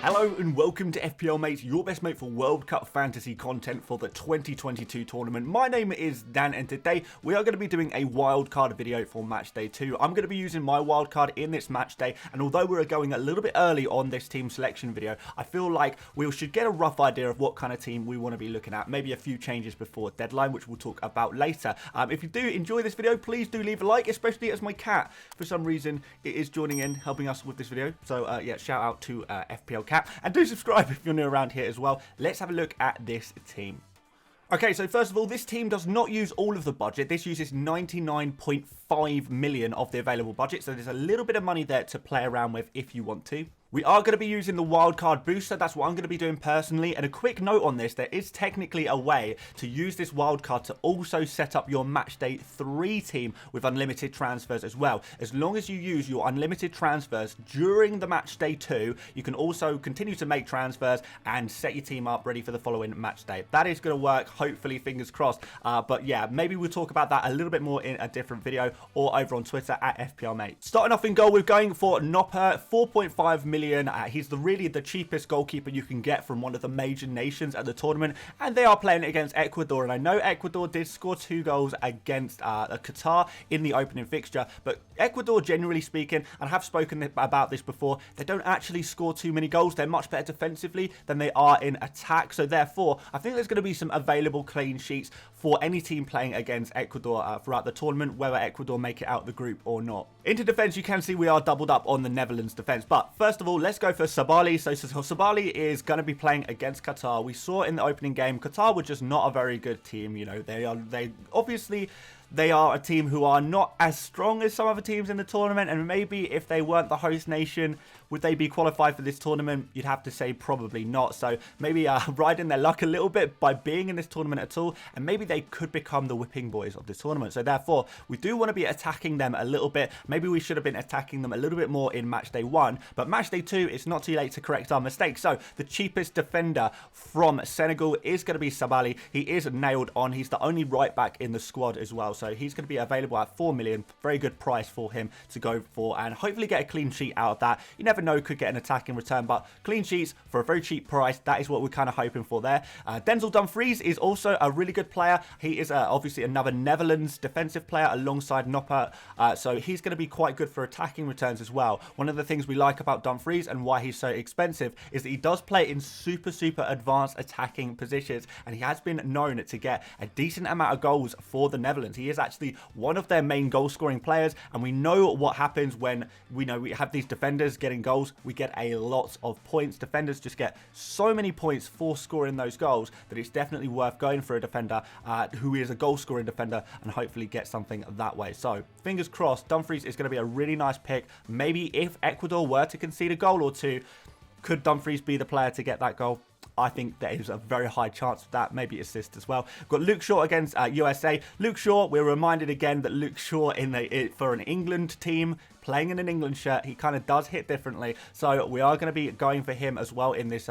Hello and welcome to FPL Mate, your best mate for World Cup fantasy content for the 2022 tournament. My name is Dan and today we are going to be doing a wildcard video for Matchday 2. I'm going to be using my wildcard in this matchday, and although we're going a little bit early on this team selection video, I feel like we should get a rough idea of what kind of team we want to be looking at. Maybe a few changes before deadline, which we'll talk about later. If you do enjoy this video, please do leave a like, especially as my cat, for some reason, it is joining in, helping us with this video. So yeah, shout out to FPL Cat. And do subscribe if you're new around here as well. Let's have a look at this team. Okay, so first of all, this team does not use all of the budget. This uses 99.5 million of the available budget. So there's a little bit of money there to play around with if you want to. We are going to be using the wildcard booster. That's what I'm going to be doing personally. And a quick note on this, there is technically a way to use this wildcard to also set up your Matchday 3 team with unlimited transfers as well. As long as you use your unlimited transfers during the Matchday 2, you can also continue to make transfers and set your team up ready for the following Matchday. That is going to work, hopefully, fingers crossed. But yeah, maybe we'll talk about that a little bit more in a different video or over on Twitter at FPL Mate. Starting off in goal, we're going for Nopper, 4.5 million. He's really the cheapest goalkeeper you can get from one of the major nations at the tournament, and they are playing against Ecuador. And I know Ecuador did score 2 goals against Qatar in the opening fixture, but Ecuador, generally speaking, and I have spoken about this before, they don't actually score too many goals. They're much better defensively than they are in attack. So therefore, I think there's going to be some available clean sheets for any team playing against Ecuador throughout the tournament, whether Ecuador make it out the group or not. Into defense, you can see we are doubled up on the Netherlands defense, but first of all, let's go for Sabali. So Sabali is going to be playing against Qatar. We saw in the opening game, Qatar were just not a very good team. You know, they obviously they are a team who are not as strong as some other teams in the tournament, and maybe if they weren't the host nation, would they be qualified for this tournament? You'd have to say probably not. So maybe riding their luck a little bit by being in this tournament at all, and maybe they could become the whipping boys of this tournament. So therefore, we do want to be attacking them a little bit. Maybe we should have been attacking them a little bit more in Matchday 1, but Matchday 2, it's not too late to correct our mistakes. So the cheapest defender from Senegal is going to be Sabali. He is nailed on. He's the only right back in the squad as well. So he's going to be available at 4 million. Very good price for him to go for, and hopefully get a clean sheet out of that. You never know, could get an attack in return, but clean sheets for a very cheap price, that is what we're kind of hoping for there. Denzel Dumfries is also a really good player. He is obviously another Netherlands defensive player alongside Nopper, so he's going to be quite good for attacking returns as well. One of the things we like about Dumfries and why he's so expensive is that he does play in super advanced attacking positions, and he has been known to get a decent amount of goals for the Netherlands. He is actually one of their main goal scoring players, and we know what happens when we have these defenders getting goals. We get a lot of points. Defenders just get so many points for scoring those goals that it's definitely worth going for a defender who is a goal scoring defender and hopefully get something that way. So fingers crossed, Dumfries is going to be a really nice pick. Maybe if Ecuador were to concede a goal or two, could Dumfries be the player to get that goal? I think there is a very high chance of that, maybe assist as well. We've got Luke Shaw against USA. Luke Shaw, we're reminded again that Luke Shaw for an England team, playing in an England shirt, he kind of does hit differently. So we are going to be going for him as well in this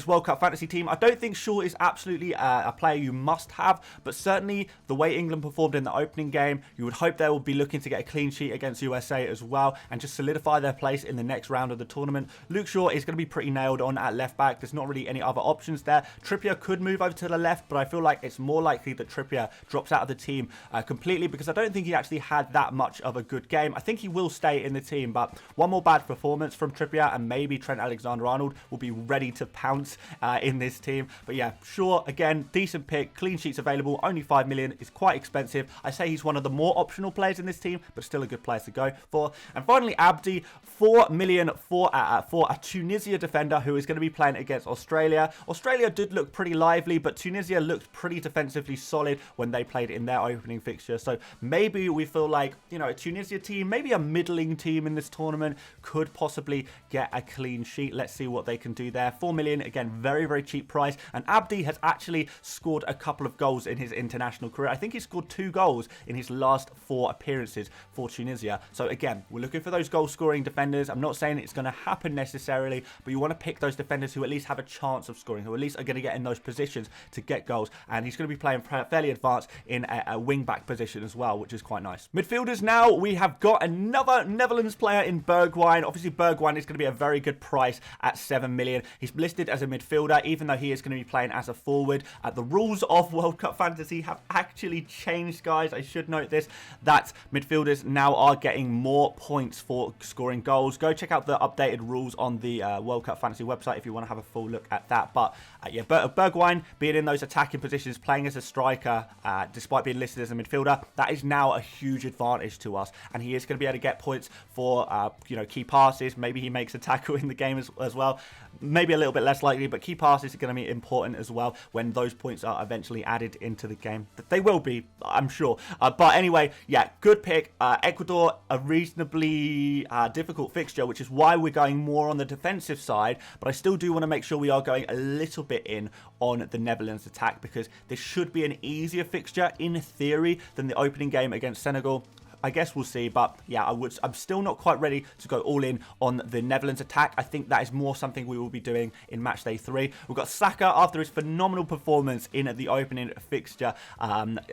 World Cup fantasy team. I don't think Shaw is absolutely a player you must have, but certainly the way England performed in the opening game, you would hope they will be looking to get a clean sheet against USA as well and just solidify their place in the next round of the tournament. Luke Shaw is going to be pretty nailed on at left back. There's not really any other options there. Trippier could move over to the left, but I feel like it's more likely that Trippier drops out of the team completely, because I don't think he actually had that much of a good game. I think he will stay in the team, but one more bad performance from Trippier and maybe Trent Alexander-Arnold will be ready to pounce in this team. But yeah, Shaw, again, decent pick. Clean sheets available, only 5 million. It's quite expensive. I say he's one of the more optional players in this team, but still a good player to go for. And finally, Abdi, 4 million for a Tunisia defender who is going to be playing against Australia. Australia did look pretty lively, but Tunisia looked pretty defensively solid when they played in their opening fixture. So maybe we feel like, you know, a Tunisia team, maybe a middling team in this tournament could possibly get a clean sheet. Let's see what they can do there. 4 million, again, very cheap price. And Abdi has actually scored a couple of goals in his international career. I think he scored 2 goals in his last 4 appearances for Tunisia. So again, we're looking for those goal scoring defenders. I'm not saying it's going to happen necessarily, but you want to pick those defenders who at least have a chance of scoring, who at least are going to get in those positions to get goals. And he's going to be playing fairly advanced in a wing back position as well, which is quite nice. Midfielders now, we have got another another Netherlands player in Bergwijn. Obviously, Bergwijn is going to be a very good price at 7 million. He's listed as a midfielder, even though he is going to be playing as a forward. The rules of World Cup Fantasy have actually changed, guys. I should note this, that midfielders now are getting more points for scoring goals. Go check out the updated rules on the World Cup Fantasy website if you want to have a full look at that. But yeah, Bergwijn being in those attacking positions, playing as a striker, despite being listed as a midfielder, that is now a huge advantage to us. And he is going to be able to get points for, key passes. Maybe he makes a tackle in the game as well. Maybe a little bit less likely, but key passes are going to be important as well when those points are eventually added into the game. They will be, I'm sure. But anyway, yeah, good pick. Ecuador, a reasonably difficult fixture, which is why we're going more on the defensive side. But I still do want to make sure we are going a little bit in on the Netherlands attack, because this should be an easier fixture in theory than the opening game against Senegal. I guess we'll see, but yeah, I'm still not quite ready to go all in on the Netherlands attack. I think that is more something we will be doing in Matchday 3. We've got Saka after his phenomenal performance in the opening fixture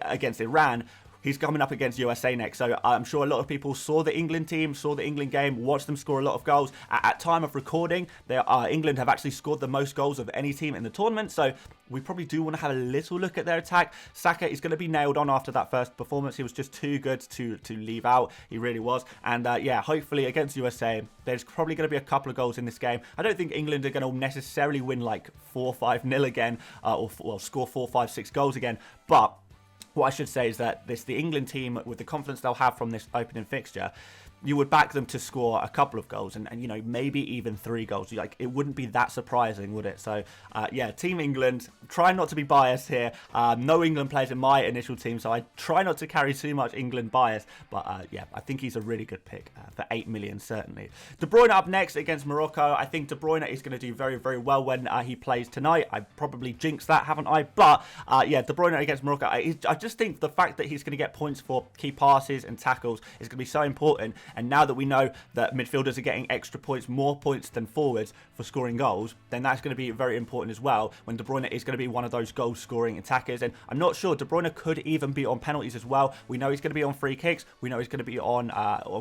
against Iran. He's coming up against USA next, so I'm sure a lot of people saw the England team, saw the England game, watched them score a lot of goals. At time of recording, England have actually scored the most goals of any team in the tournament, so we probably do want to have a little look at their attack. Saka is going to be nailed on after that first performance. He was just too good to leave out. He really was. And yeah, hopefully against USA, there's probably going to be a couple of goals in this game. I don't think England are going to necessarily win like 4-5-0 again, or score 4, 5, 6 goals again, but what I should say is that the England team, with the confidence they'll have from this opening fixture, you would back them to score a couple of goals and maybe even 3 goals. Like, it wouldn't be that surprising, would it? So, yeah, Team England, try not to be biased here. No England players in my initial team, so I try not to carry too much England bias. But, yeah, I think he's a really good pick for 8 million, certainly. De Bruyne up next against Morocco. I think De Bruyne is going to do very, very well when he plays tonight. I probably jinxed that, haven't I? But, yeah, De Bruyne against Morocco, I just think the fact that he's going to get points for key passes and tackles is going to be so important. And now that we know that midfielders are getting extra points, more points than forwards for scoring goals, then that's going to be very important as well when De Bruyne is going to be one of those goal-scoring attackers. And I'm not sure, De Bruyne could even be on penalties as well. We know he's going to be on free kicks. We know he's going to be on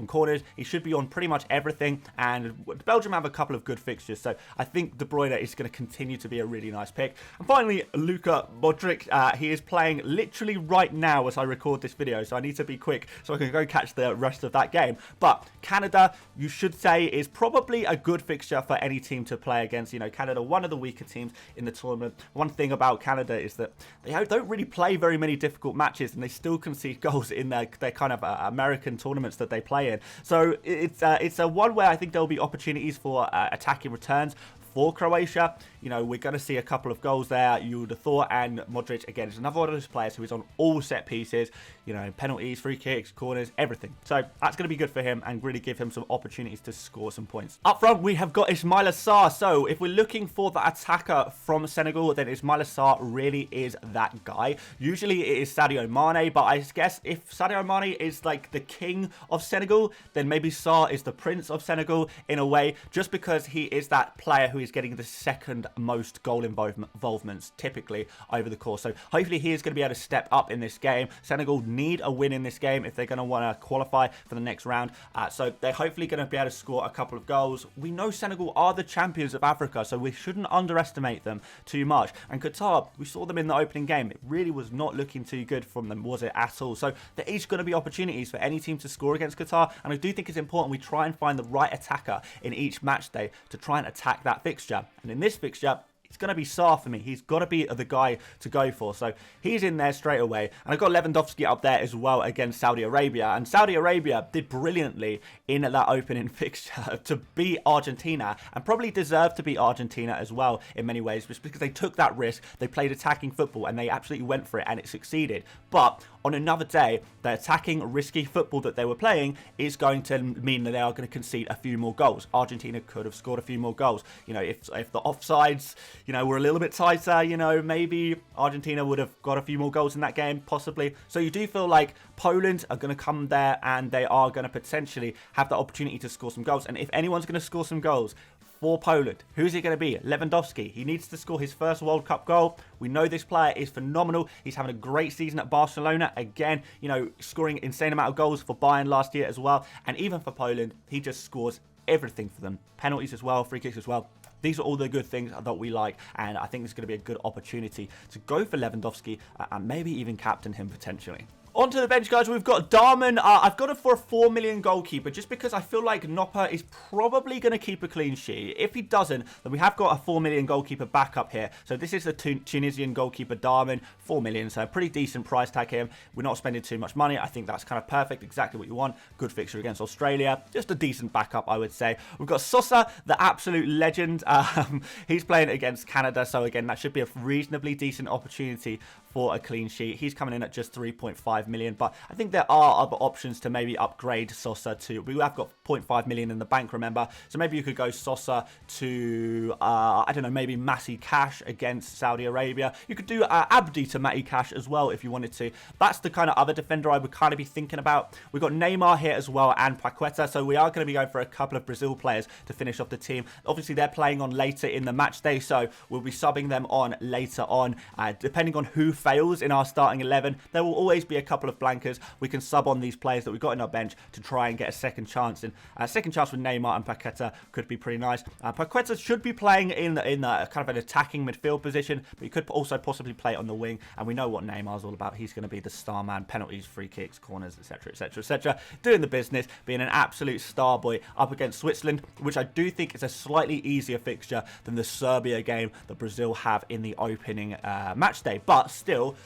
corners. He should be on pretty much everything. And Belgium have a couple of good fixtures. So I think De Bruyne is going to continue to be a really nice pick. And finally, Luka Modric. He is playing literally right now as I record this video. So I need to be quick so I can go catch the rest of that game. But Canada, you should say, is probably a good fixture for any team to play against. Canada, one of the weaker teams in the tournament. One thing about Canada is that they don't really play very many difficult matches, and they still concede goals in their kind of American tournaments that they play in. So it's a one where I think there'll be opportunities for attacking returns for Croatia. We're going to see a couple of goals there, you would have thought. And Modric, again, is another one of those players who is on all set pieces, penalties, free kicks, corners, everything. So that's going to be good for him and really give him some opportunities to score some points. Up front, we have got Ismaila Sarr. So if we're looking for the attacker from Senegal, then Ismaila Sarr really is that guy. Usually it is Sadio Mane, but I guess if Sadio Mane is like the king of Senegal, then maybe Sarr is the prince of Senegal in a way, just because he is that player who is getting the second most goal involvements typically over the course. So hopefully he is going to be able to step up in this game. Senegal need a win in this game if they're going to want to qualify for the next round. So they're hopefully going to be able to score a couple of goals. We know Senegal are the champions of Africa, so we shouldn't underestimate them too much. And Qatar, we saw them in the opening game. It really was not looking too good from them, was it, at all? So there is going to be opportunities for any team to score against Qatar. And I do think it's important we try and find the right attacker in each match day to try and attack that fixture. And in this fixture, it's going to be Sarr for me. He's got to be the guy to go for. So he's in there straight away. And I've got Lewandowski up there as well against Saudi Arabia. And Saudi Arabia did brilliantly in that opening fixture to beat Argentina, and probably deserved to beat Argentina as well in many ways, just because they took that risk. They played attacking football and they absolutely went for it, and it succeeded. But on another day, the attacking, risky football that they were playing is going to mean that they are going to concede a few more goals. Argentina could have scored a few more goals. If the offsides, were a little bit tighter, maybe Argentina would have got a few more goals in that game, possibly. So you do feel like Poland are going to come there and they are going to potentially have the opportunity to score some goals. And if anyone's going to score some goals for Poland. Who's it going to be? Lewandowski. He needs to score his first World Cup goal. We know this player is phenomenal. He's having a great season at Barcelona. Again, you know, scoring insane amount of goals for Bayern last year as well. And even for Poland, he just scores everything for them. Penalties as well, free kicks as well. These are all the good things that we like, and I think it's going to be a good opportunity to go for Lewandowski and maybe even captain him potentially. Onto the bench, guys. We've got Darman. I've got it for a 4 million goalkeeper just because I feel like Nopper is probably going to keep a clean sheet. If he doesn't, then we have got a 4 million goalkeeper backup here. So this is the Tunisian goalkeeper Darman, 4 million. So a pretty decent price tag here. We're not spending too much money. I think that's kind of perfect, exactly what you want. Good fixture against Australia. Just a decent backup, I would say. We've got Sosa, the absolute legend. He's playing against Canada. So again, that should be a reasonably decent opportunity for a clean sheet. He's coming in at just 3.5 million, but I think there are other options to maybe upgrade Sosa to. We have got 0.5 million in the bank, remember, so maybe you could go Sosa to I don't know, maybe Matty Cash against Saudi Arabia. You could do Abdi to Matty Cash as well if you wanted to. That's the kind of other defender I would kind of be thinking about. We've got Neymar here as well and Paqueta, so we are going to be going for a couple of Brazil players to finish off the team. Obviously they're playing on later in the match day, so we'll be subbing them on later on. Depending on who fails in our starting 11, there will always be a couple of blankers. We can sub on these players that we've got in our bench to try and get a second chance. And a second chance with Neymar and Paqueta could be pretty nice. Paqueta should be playing in kind of an attacking midfield position, but he could also possibly play on the wing. And we know what Neymar's all about. He's going to be the star man, penalties, free kicks, corners, etc, etc, etc, doing the business, being an absolute star boy up against Switzerland, which I do think is a slightly easier fixture than the Serbia game that Brazil have in the opening match day. But still,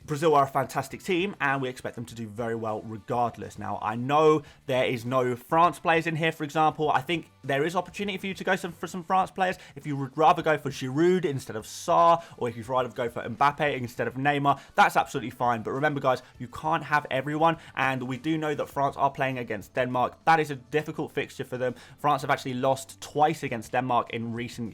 Brazil are a fantastic team and we expect them to do very well regardless. Now, I know there is no France players in here, for example. I think there is opportunity for you to go for some France players. If you would rather go for Giroud instead of Sarr, or if you'd rather go for Mbappe instead of Neymar, that's absolutely fine. But remember, guys, you can't have everyone, and we do know that France are playing against Denmark. That is a difficult fixture for them. France have actually lost twice against Denmark in recent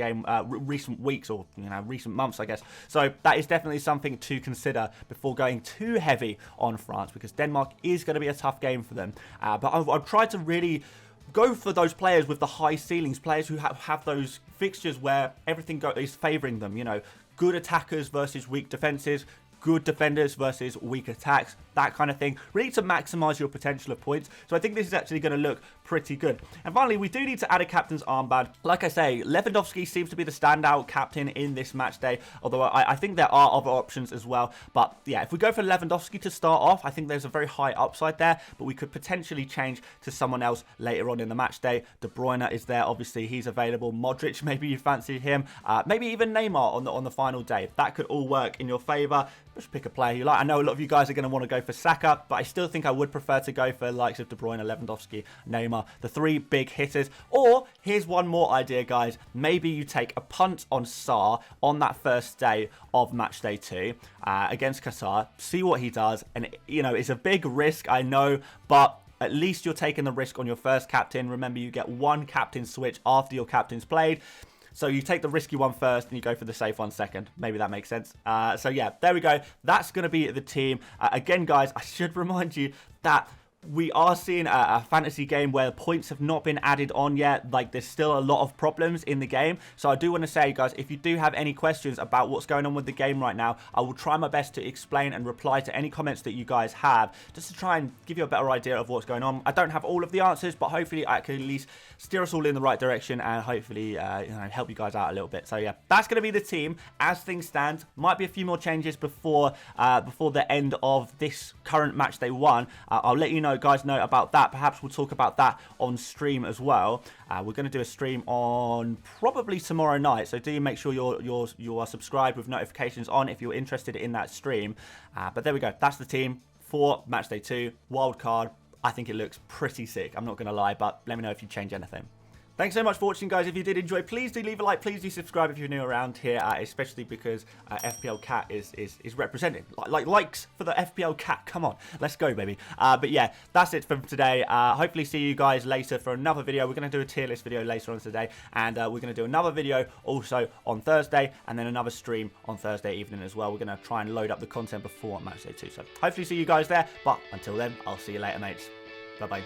weeks, or recent months, I guess. So that is definitely something to consider before going too heavy on France, because Denmark is going to be a tough game for them. But I've tried to really go for those players with the high ceilings, players who have those fixtures where everything is favouring them. You know, good attackers versus weak defences, good defenders versus weak attacks, that kind of thing, really to maximise your potential of points. So I think this is actually going to look pretty good. And finally, we do need to add a captain's armband. Like I say, Lewandowski seems to be the standout captain in this match day, although I think there are other options as well. But yeah, if we go for Lewandowski to start off, I think there's a very high upside there, but we could potentially change to someone else later on in the match day. De Bruyne is there, obviously he's available. Modric, maybe you fancy him. Maybe even Neymar on the final day. That could all work in your favour. Just pick a player you like. I know a lot of you guys are going to want to go for Saka, but I still think I would prefer to go for likes of De Bruyne, Lewandowski, Neymar, the three big hitters. Or here's one more idea, guys. Maybe you take a punt on Sarr on that first day of match day 2 against Qatar. See what he does, and it's a big risk, I know, but at least you're taking the risk on your first captain. Remember, you get one captain switch after your captain's played. So you take the risky one first and you go for the safe one second. Maybe that makes sense. So yeah, there we go. That's going to be the team. Again, guys, I should remind you that we are seeing a fantasy game where points have not been added on yet. Like, there's still a lot of problems in the game. So I do want to say, guys, if you do have any questions about what's going on with the game right now, I will try my best to explain and reply to any comments that you guys have, just to try and give you a better idea of what's going on. I don't have all of the answers, but hopefully I can at least steer us all in the right direction and hopefully help you guys out a little bit. So yeah, that's going to be the team as things stand. Might be a few more changes before the end of this current match day 1. I'll let you know, guys, know about that. Perhaps we'll talk about that on stream as well. We're going to do a stream on probably tomorrow night, so do make sure you are subscribed with notifications on if you're interested in that stream. But there we go. That's the team for match day 2 wildcard. I think it looks pretty sick, I'm not going to lie, but let me know if you change anything. Thanks so much for watching, guys. If you did enjoy, please do leave a like. Please do subscribe if you're new around here, especially because FPL Cat is represented. Likes for the FPL Cat. Come on, let's go, baby. But yeah, that's it for today. Hopefully see you guys later for another video. We're going to do a tier list video later on today, and we're going to do another video also on Thursday, and then another stream on Thursday evening as well. We're going to try and load up the content before Matchday 2. So hopefully see you guys there. But until then, I'll see you later, mates. Bye-bye.